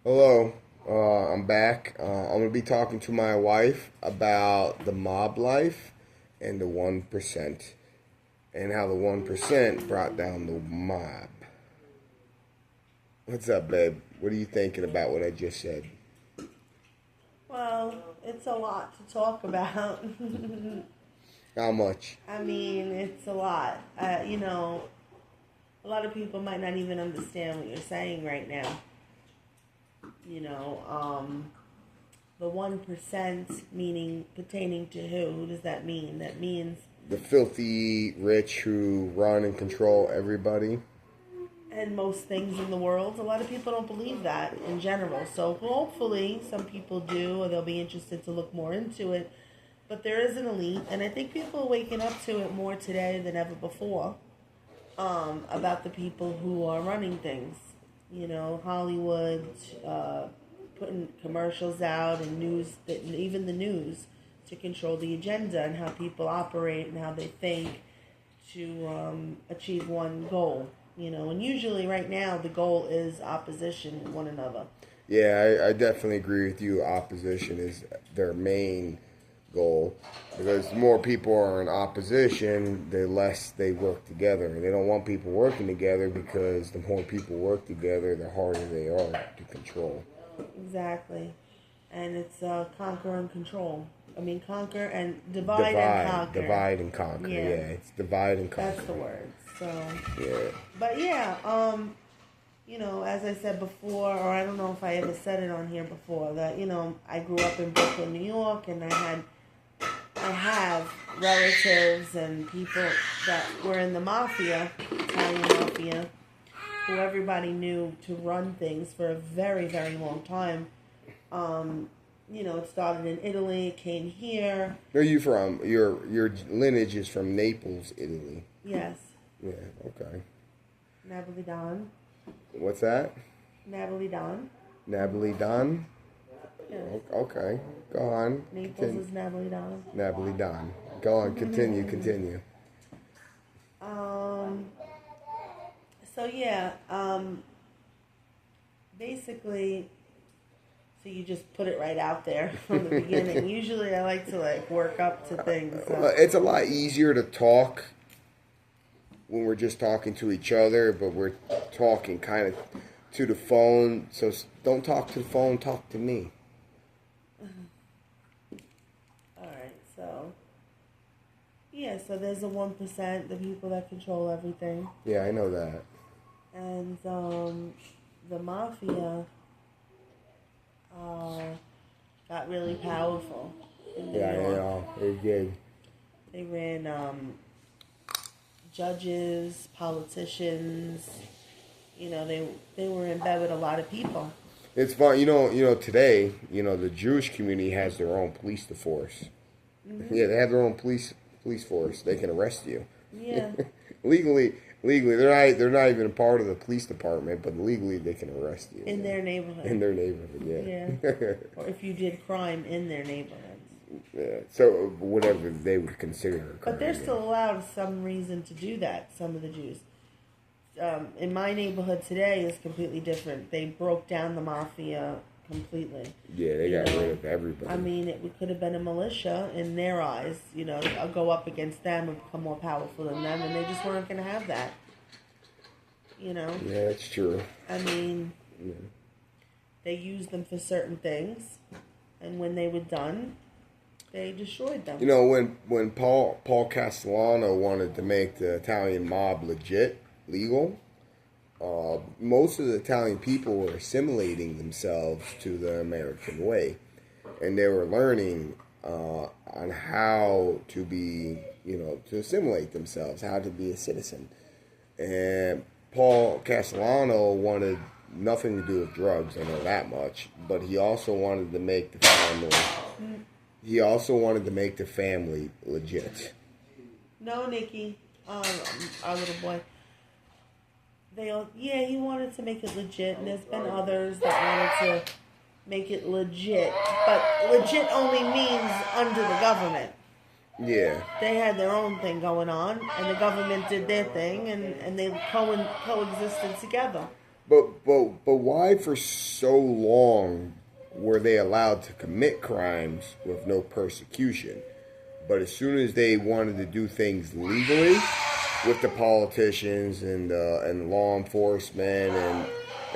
Hello, I'm back. I'm gonna be talking to my wife about the mob life and the 1%, and how the 1% brought down the mob. What's up, babe? What are you thinking about what I just said? Well, it's a lot to talk about. How much? I mean, it's a lot. A lot of people might not even understand what you're saying right now. You know, the 1% meaning pertaining to who? Who does that mean? That means, The filthy rich who run and control everybody. and most things in the world, a lot of people don't believe that in general. So hopefully some people do, or they'll be interested to look more into it. But there is an elite, and I think people are waking up to it more today than ever before. About the people who are running things. You know, Hollywood, putting commercials out and news, even the news, to control the agenda and how people operate and how they think to achieve one goal. You know, and usually right now the goal is opposition to one another. Yeah, I definitely agree with you. Opposition is their main goal because the more people are in opposition, the less they work together. And they don't want people working together because the more people work together, the harder they are to control. Exactly. And it's conquer and control. I mean, conquer and divide and Divide, conquer. divide and conquer. Yeah, Yeah, it's divide and that's conquer. the word. So, Yeah. but yeah, as I said before, or I don't know if I ever said it on here before, that I grew up in Brooklyn, New York, and I have relatives and people that were in the mafia, Italian mafia, who everybody knew to run things for a very, very long time. It started in Italy, it came here. Where are you from? Your lineage is from Naples, Italy. Yes. Yeah. Okay. Napoli Don. What's that? Napoli Don. Napoli Don. Yes. Okay. Go on. Naples Continue. is Napoli Don. Napoli Don. Go on. Continue. Continue. Um, so yeah, basically, so you just put it right out there from the beginning. Usually I like to work up to things. It's a lot easier to talk when we're just talking to each other, but we're talking kind of to the phone. So don't talk to the phone. Talk to me. All right, so yeah, so there's the 1%, the people that control everything, Yeah, I know that. and the mafia got really powerful in New Yeah, I York. know. It did. They ran judges, politicians. They were in bed with a lot of people. It's fun. Today, the Jewish community has their own police force. Mm-hmm. Yeah, they have their own police force. They can arrest you. Yeah. Legally, they're not even a part of the police department, but legally they can arrest you. In their neighborhood. In their neighborhood, yeah. Yeah. Or if you did crime in their neighborhoods. Yeah. So whatever they would consider a crime. But they're still allowed some reason to do that, some of the Jews. In my neighborhood today is completely different. They broke down the mafia completely. Yeah, they got rid of everybody. I mean, it could have been a militia in their eyes, go up against them and become more powerful than them, and they just weren't going to have that. Yeah, that's true. I mean, Yeah. they used them for certain things, and when they were done, they destroyed them. When Paul Castellano wanted to make the Italian mob legal, most of the Italian people were assimilating themselves to the American way, and they were learning on how to be, to assimilate themselves, how to be a citizen. And Paul Castellano wanted nothing to do with drugs. I know that much, but he also wanted to make the family. He also wanted to make the family legit. No, Nikki, our little boy. He wanted to make it legit, and there's been others that wanted to make it legit, but legit only means under the government. Yeah. They had their own thing going on, and the government did their thing, and they coexisted together. But why for so long were they allowed to commit crimes with no persecution? But as soon as they wanted to do things legally with the politicians and law enforcement and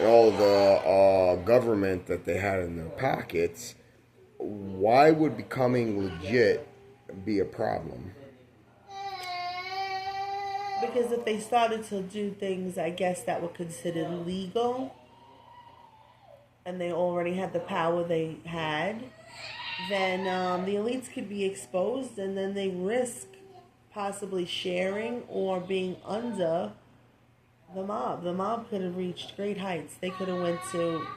all the government that they had in their pockets, why would becoming legit be a problem? Because if they started to do things, I guess, that were considered legal, and they already had the power they had, then the elites could be exposed, and then they risk possibly sharing or being under the mob. The mob could have reached great heights. They could have went to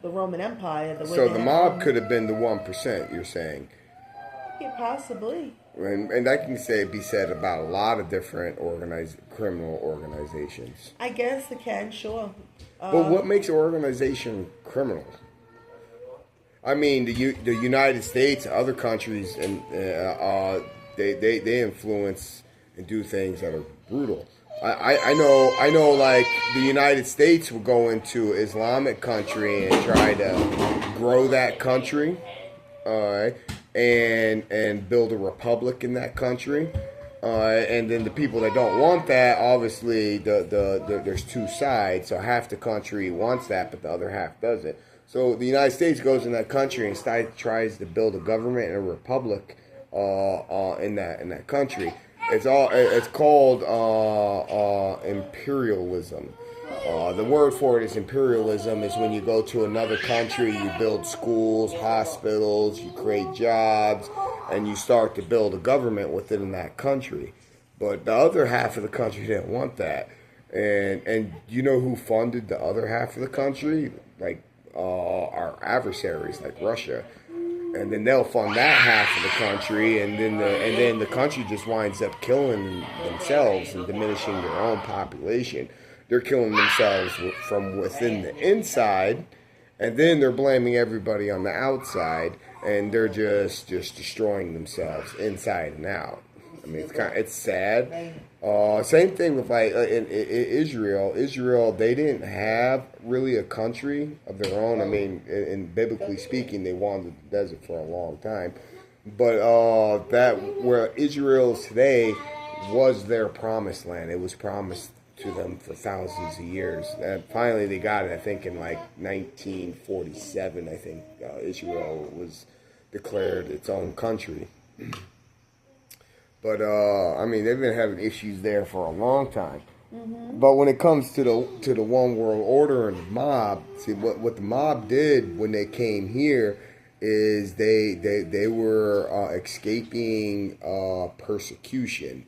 the Roman Empire. So the mob could have been the 1%, you're saying? Yeah, possibly. And that can be said about a lot of different criminal organizations. I guess it can, sure. But what makes an organization criminal? I mean, the United States, other countries, and they influence and do things that are brutal. I know, like the United States will go into Islamic country and try to grow that country, and build a republic in that country. And then the people that don't want that, obviously, there's two sides. So half the country wants that, but the other half doesn't. So the United States goes in that country and tries to build a government and a republic in that country. It's called imperialism. The word for it is imperialism. Is when you go to another country, you build schools, hospitals, you create jobs, and you start to build a government within that country. But the other half of the country didn't want that. And you know who funded the other half of the country? Like our adversaries, like Russia. And then they'll fund that half of the country, and then the country just winds up killing themselves and diminishing their own population. They're killing themselves from within the inside, and then they're blaming everybody on the outside, and they're just destroying themselves inside and out. I mean, it's sad. Same thing with like in Israel. Israel, they didn't have really a country of their own. I mean, in biblically speaking, they wandered the desert for a long time. But that where Israel is today was their promised land. It was promised to them for thousands of years. And finally, they got it. I think in like 1947. I think Israel was declared its own country. But I mean, they've been having issues there for a long time. Mm-hmm. But when it comes to the one world order and the mob, see what the mob did when they came here is they were escaping persecution,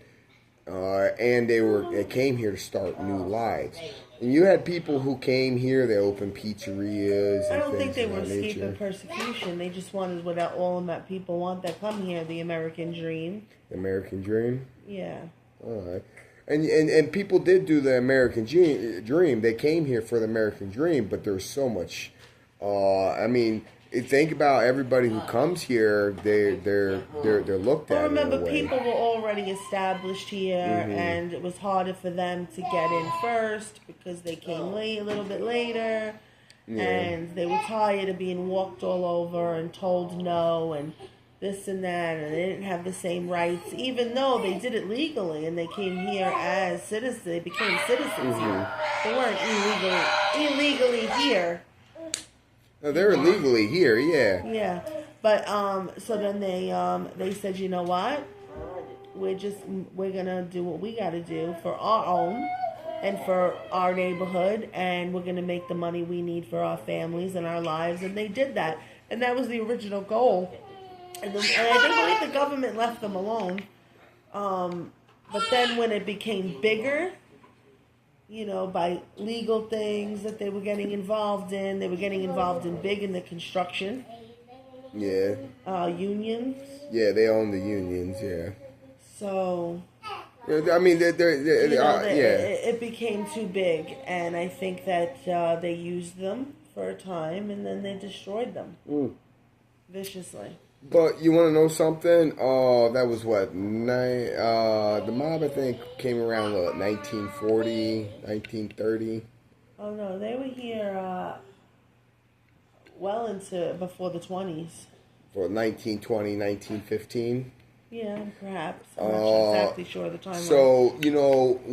and they came here to start new lives. And you had people who came here, they opened pizzerias. I don't think they were escaping persecution. They just wanted what all that people want that come here, the American dream. The American dream? Yeah. All right. And people did do the American dream. They came here for the American dream, but there's so much. I mean, think about everybody who comes here. They're looked at. Remember, people were already established here, mm-hmm. and it was harder for them to get in first because they came a little bit later, yeah. And they were tired of being walked all over and told no and this and that, and they didn't have the same rights, even though they did it legally and they came here as citizens. They became citizens mm-hmm. here. They weren't illegally here. No, they're illegally here, yeah. Yeah, but so then they said, you know what? We're gonna do what we gotta do for our own and for our neighborhood, and we're gonna make the money we need for our families and our lives, and they did that, and that was the original goal. And I think the government left them alone. But then when it became bigger, you know, by legal things that they were getting involved in, they were getting involved in the construction. Yeah. Unions. Yeah, they own the unions, yeah. So. I mean, it became too big, and I think that they used them for a time, and then they destroyed them viciously. But you want to know something? That was what? The mob, I think, came around 1940, 1930. Oh no, they were here well into before the 20s. For 1920, 1915. Yeah, perhaps. I'm not exactly sure of the timeline. So,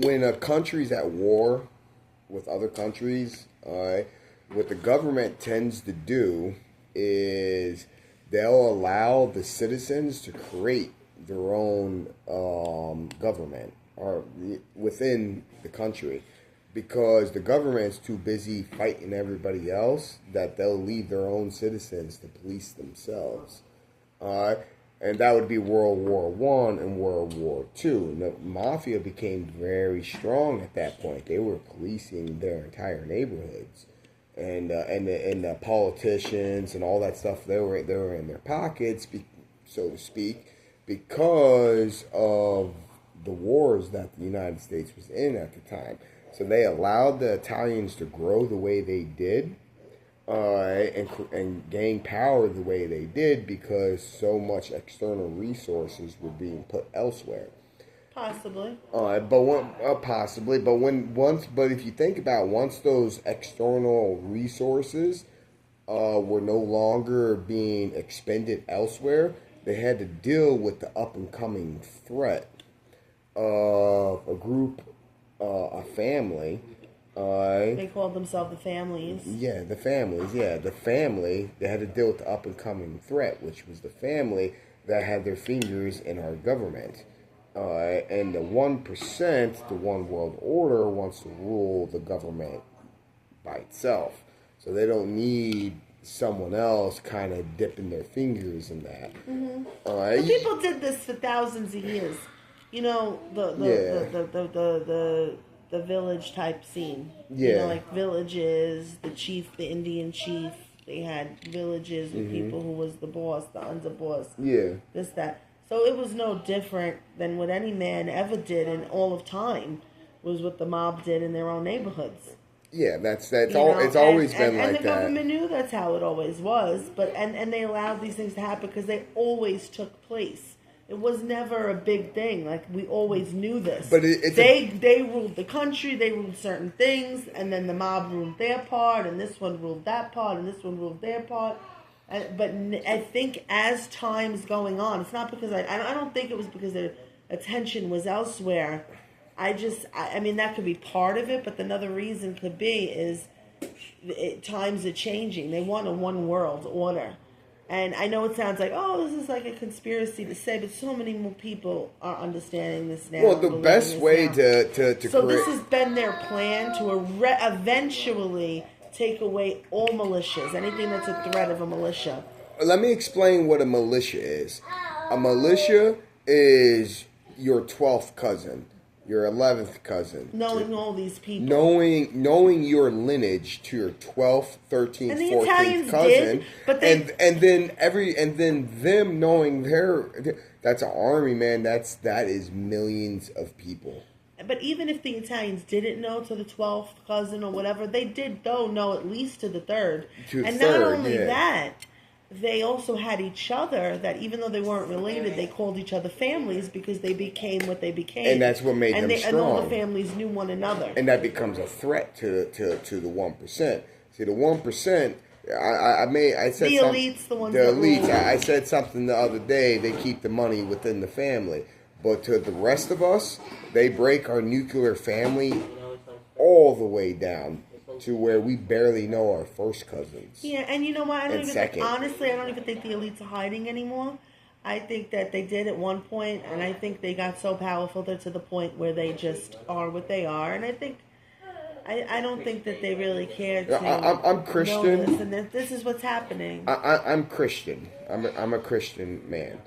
when a country's at war with other countries, what the government tends to do is they'll allow the citizens to create their own government or within the country, because the government's too busy fighting everybody else that they'll leave their own citizens to police themselves. And that would be World War One and World War Two. And the mafia became very strong at that point. They were policing their entire neighborhoods, and the politicians and all that stuff. They were in their pockets, so to speak, because of the wars that the United States was in at the time. So they allowed the Italians to grow the way they did. And gain power the way they did because so much external resources were being put elsewhere. Possibly. But if you think about once those external resources were no longer being expended elsewhere, they had to deal with the up and coming threat of a group, a family. They called themselves the families. Yeah, the families. Yeah, the family. They had to deal with the up and coming threat, which was the family that had their fingers in our government. And the 1%, the one world order, wants to rule the government by itself. So they don't need someone else kind of dipping their fingers in that. Mm-hmm. People did this for thousands of years. The village type scene. Yeah. Like villages, the chief, the Indian chief. They had villages with people who was the boss, the underboss. Yeah. This, that. So it was no different than what any man ever did in all of time was what the mob did in their own neighborhoods. Yeah, it's always been like that. And the government knew that's how it always was, and they allowed these things to happen because they always took place. It was never a big thing. Like, we always knew this. But they ruled the country, they ruled certain things, and then the mob ruled their part, and this one ruled that part, and this one ruled their part. But I think as time's going on, it's not because I don't think it was because their attention was elsewhere. I mean, that could be part of it, but another reason could be is times are changing. They want a one world order. And I know it sounds like, this is like a conspiracy to say, but so many more people are understanding this now. Well, the best way to So this has been their plan to eventually take away all militias, anything that's a threat of a militia. Let me explain what a militia is. A militia is your 12th cousin, your 11th cousin. Knowing all these people. Knowing your lineage to your 12th, 13th, and the 14th Italians cousin. did, but and then them knowing that's an army, man. That is millions of people. But even if the Italians didn't know to the 12th cousin or whatever, they did though know at least to the third. Not only that, they also had each other that even though they weren't related, they called each other families because they became what they became. And that's what made them strong. And all the families knew one another. And that becomes a threat to the 1%. See, the 1%, I said the elites, the ones that rule. I said something the other day, they keep the money within the family. But to the rest of us, they break our nuclear family all the way down to where we barely know our first cousins. Yeah, and you know what? Honestly, I don't even think the elites are hiding anymore. I think that they did at one point, and I think they got so powerful to the point where they just are what they are. And I think, I don't think that they really care to I'm Christian. know this, and this is what's happening. I'm Christian. I'm a Christian man.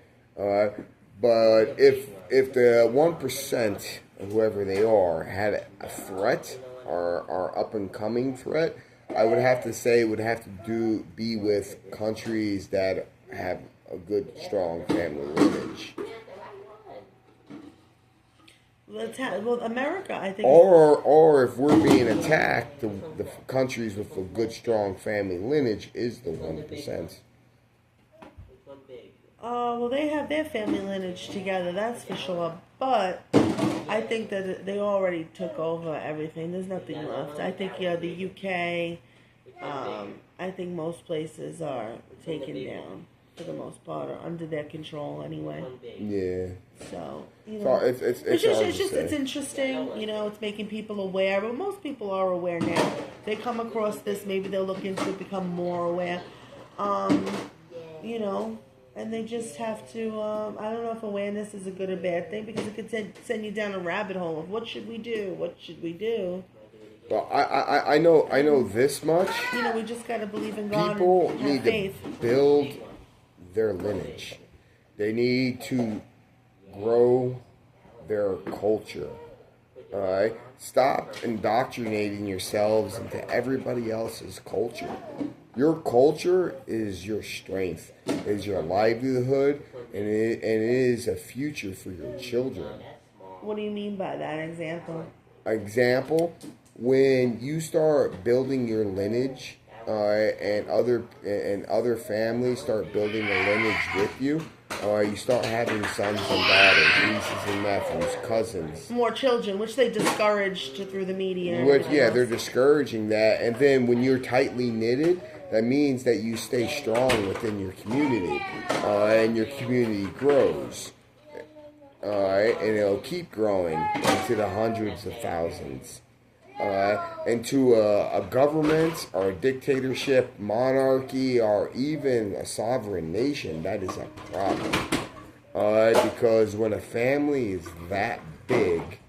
But if the 1%, whoever they are, had a threat, or up and coming threat, I would have to say it would have to be with countries that have a good, strong family lineage. Well, America, I think. Or if we're being attacked, the countries with a good, strong family lineage is the 1%. Well, they have their family lineage together, that's for sure. But I think that they already took over everything. There's nothing left. I think the UK. I think most places are taken down for the most part, or under their control anyway. Yeah. So it's interesting. It's making people aware, but most people are aware now. They come across this, maybe they'll look into it, become more aware. And they just have to. I don't know if awareness is a good or bad thing, because it could send you down a rabbit hole of what should we do? What should we do? Well, I know this much. We just gotta believe in God. People and need faith. to build their lineage. They need to grow their culture. All right, stop indoctrinating yourselves into everybody else's culture. Your culture is your strength, is your livelihood, and it is a future for your children. What do you mean by that example? Example, when you start building your lineage, and other families start building a lineage with you, you start having sons and daughters, nieces and nephews, cousins. More children, which they discouraged through the media. They're discouraging that. And then when you're tightly knitted, that means that you stay strong within your community, and your community grows. And it'll keep growing into the hundreds of thousands. Into a government or a dictatorship, monarchy, or even a sovereign nation, that is a problem. Because when a family is that big,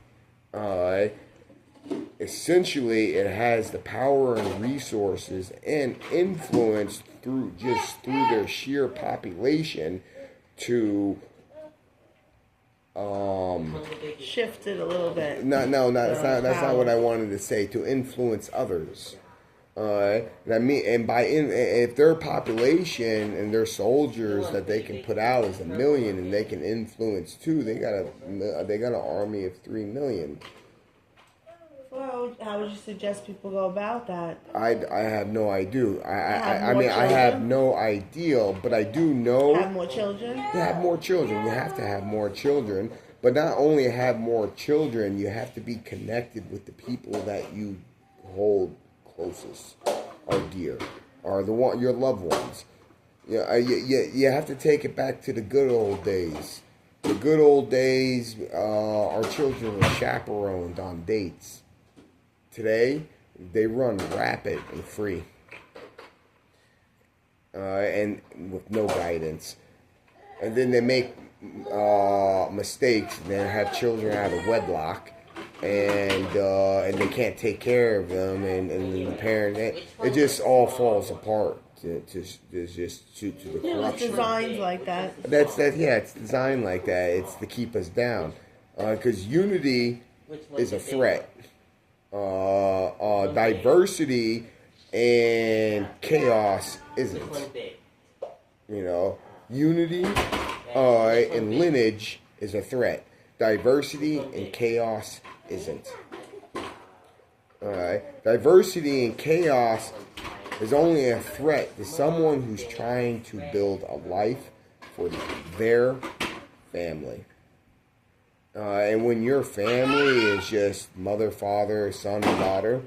essentially it has the power and resources and influence through their sheer population to shift it a little bit. That's not what I wanted to say. To influence others. If their population and their soldiers that they can put out is 1 million and they can influence 2, they got an army of 3 million. Well, how would you suggest people go about that? I have no idea. I have no idea, but I do know. Have more children? To have more children. You have to have more children. But not only have more children, you have to be connected with the people that you hold closest or dear, or your loved ones. You have to take it back to the good old days. The good old days, our children were chaperoned on dates. Today, they run rapid and free, and with no guidance. And then they make mistakes, and then have children out of wedlock, and they can't take care of them, and the parent, it just all falls apart to the corruption. It's designed like that. It's designed like that. It's to keep us down, because unity is a threat. Diversity and chaos isn't. Unity and lineage is a threat. Diversity and chaos isn't. Diversity and chaos is only a threat to someone who's trying to build a life for their family. And when your family is just mother, father, son, and daughter,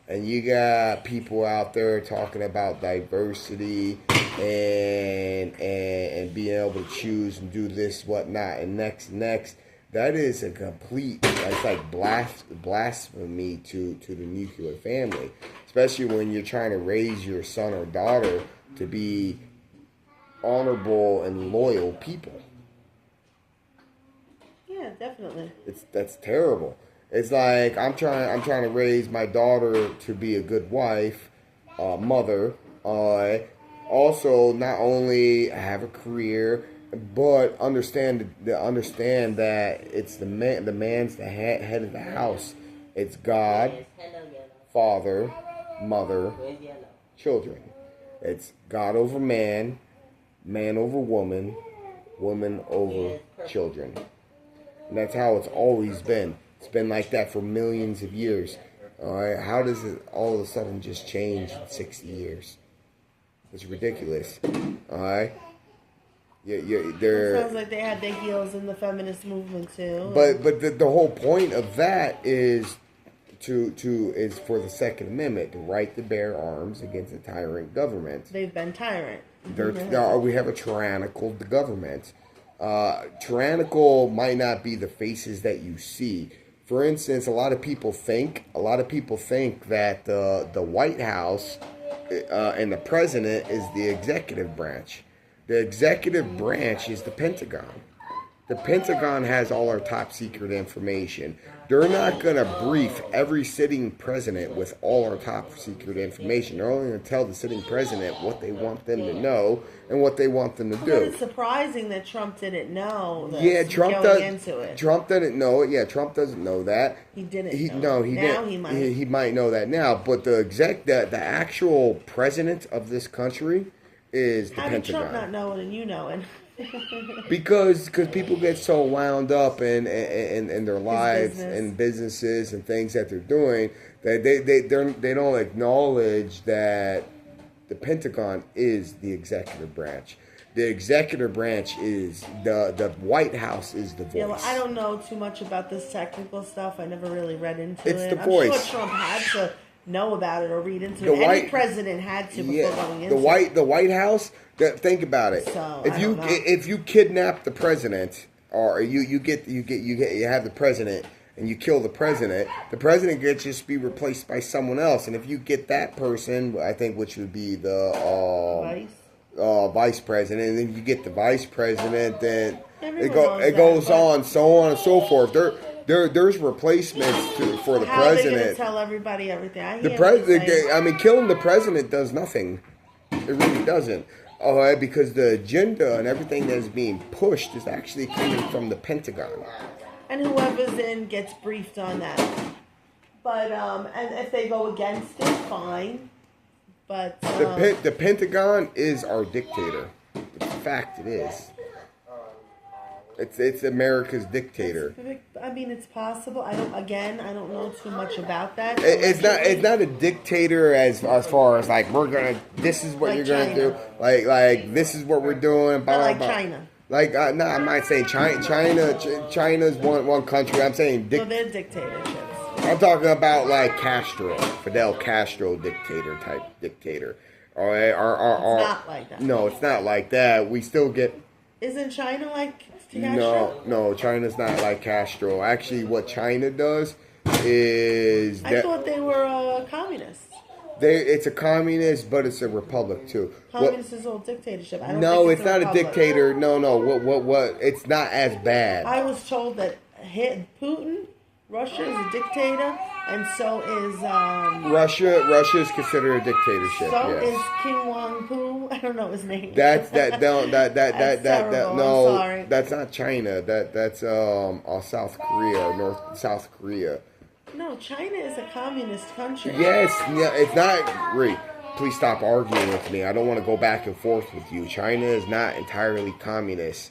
and you got people out there talking about diversity and being able to choose and do this, whatnot, and next, that is a complete, it's like blasphemy to the nuclear family, especially when you're trying to raise your son or daughter to be honorable and loyal people. Yeah, definitely. That's terrible. It's like I'm trying to raise my daughter to be a good wife, mother. Also, not only have a career, but understand that it's the man's the head of the house. It's God, father, mother, children. It's God over man, man over woman, woman over children. And that's how it's always been. It's been like that for millions of years. All right, how does it all of a sudden just change in 60 years? It's ridiculous. All right, It they're. sounds like they had their heels in the feminist movement too. But the whole point of that is is for the Second Amendment, the right to bear arms against a tyrant government. They've been tyrant. We have a tyrannical government. Tyrannical might not be the faces that you see. For instance, a lot of people think that the White House and the president is the executive branch. The executive branch is the Pentagon. The Pentagon has all our top secret information. They're not going to brief every sitting president with all our top secret information. They're only going to tell the sitting president what they want them to know and what they want them to do. It's surprising that Trump didn't know this. Yeah, Trump into it. Trump didn't know it. Yeah, Trump doesn't know that. He didn't. He now didn't. He might. He might know that now. But the actual president of this country is the Pentagon. How did Trump not know it and you know it? Because people get so wound up in their lives and businesses and things that they're doing that they don't acknowledge that the Pentagon is the executive branch. The executive branch is the White House is the voice. Yeah, well, I don't know too much about this technical stuff. I never really read into it. It's the voice. I'm sure Trump had to know about it or read into it. Any president had to before going into it. The White House. Think about it. So, if you kidnap the president, or you have the president and you kill the president gets just be replaced by someone else. And if you get that person, I think which would be the vice president, and then you get the vice president, then it goes on and so forth. There's replacements for the president. How are they going to tell everybody everything? The president. Killing the president does nothing. It really doesn't. Because the agenda and everything that is being pushed is actually coming from the Pentagon. And whoever's in gets briefed on that. But and if they go against it, fine. But the Pentagon is our dictator. In fact, it is. It's America's dictator. It's possible. I don't know too much about that. It's not a dictator as far as like this is what you're gonna do. Like this is what we're doing. Blah, like blah, blah. China. No, I'm not saying China. China's one country. I'm saying they're dictatorships. I'm talking about like Fidel Castro dictator. All right, it's not like that. No, it's not like that. We still get. Isn't China like Castro? No, China's not like Castro. Actually, what China does is I thought they were communists. It's a communist, but it's a republic too. Communist is all dictatorship. No, it's not a dictator. No. What? It's not as bad. I was told that Putin, Russia is a dictator, and so is Russia is considered a dictatorship. So yes. is King Wang Pu. I don't know his name. That's no. Sorry. That's not China. That's South Korea, South Korea. No, China is a communist country. Yes, it's not. Please stop arguing with me. I don't want to go back and forth with you. China is not entirely communist.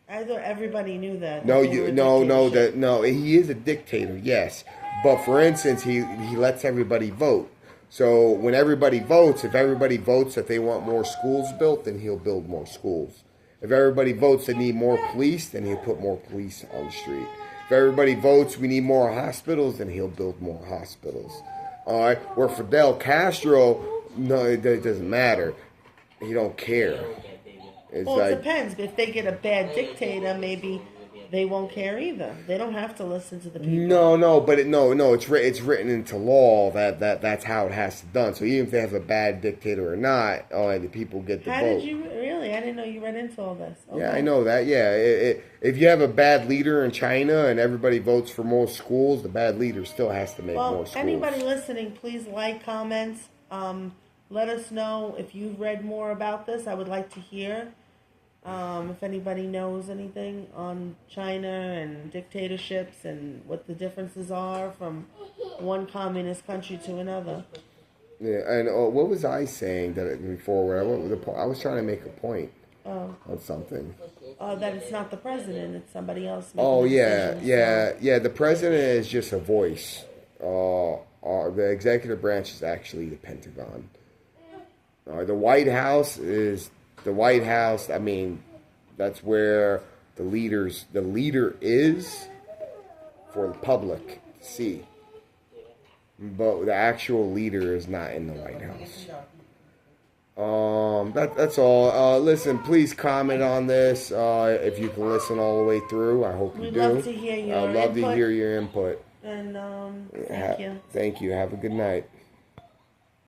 I thought everybody knew that. No. He is a dictator. Yes, but for instance, he lets everybody vote. So when everybody votes, if everybody votes that they want more schools built, then he'll build more schools. If everybody votes they need more police, then he'll put more police on the street. If everybody votes we need more hospitals, then he'll build more hospitals. All right. Where Fidel Castro, no, it doesn't matter. He don't care. It depends. If they get a bad dictator, maybe they won't care either. They don't have to listen to the people. It's written into law that's how it has to be done. So even if they have a bad dictator or not, the people get the vote. How did you really? I didn't know you read into all this. Okay. Yeah, I know that. Yeah, if you have a bad leader in China and everybody votes for more schools, the bad leader still has to make more schools. Anybody listening, please like, comments. Let us know if you've read more about this. I would like to hear. If anybody knows anything on China and dictatorships and what the differences are from one communist country to another. Yeah, and what was I saying before? I was trying to make a point on something. That it's not the president; it's somebody else. Yeah. The president is just a voice. The executive branch is actually the Pentagon. The White House is. The White House, That's where the leader is for the public to see. But the actual leader is not in the White House. That's all. Listen, please comment on this. If you can listen all the way through, I hope you We'd do. love to hear your I'd love to input. hear your input. And thank you. Thank you. Have a good night.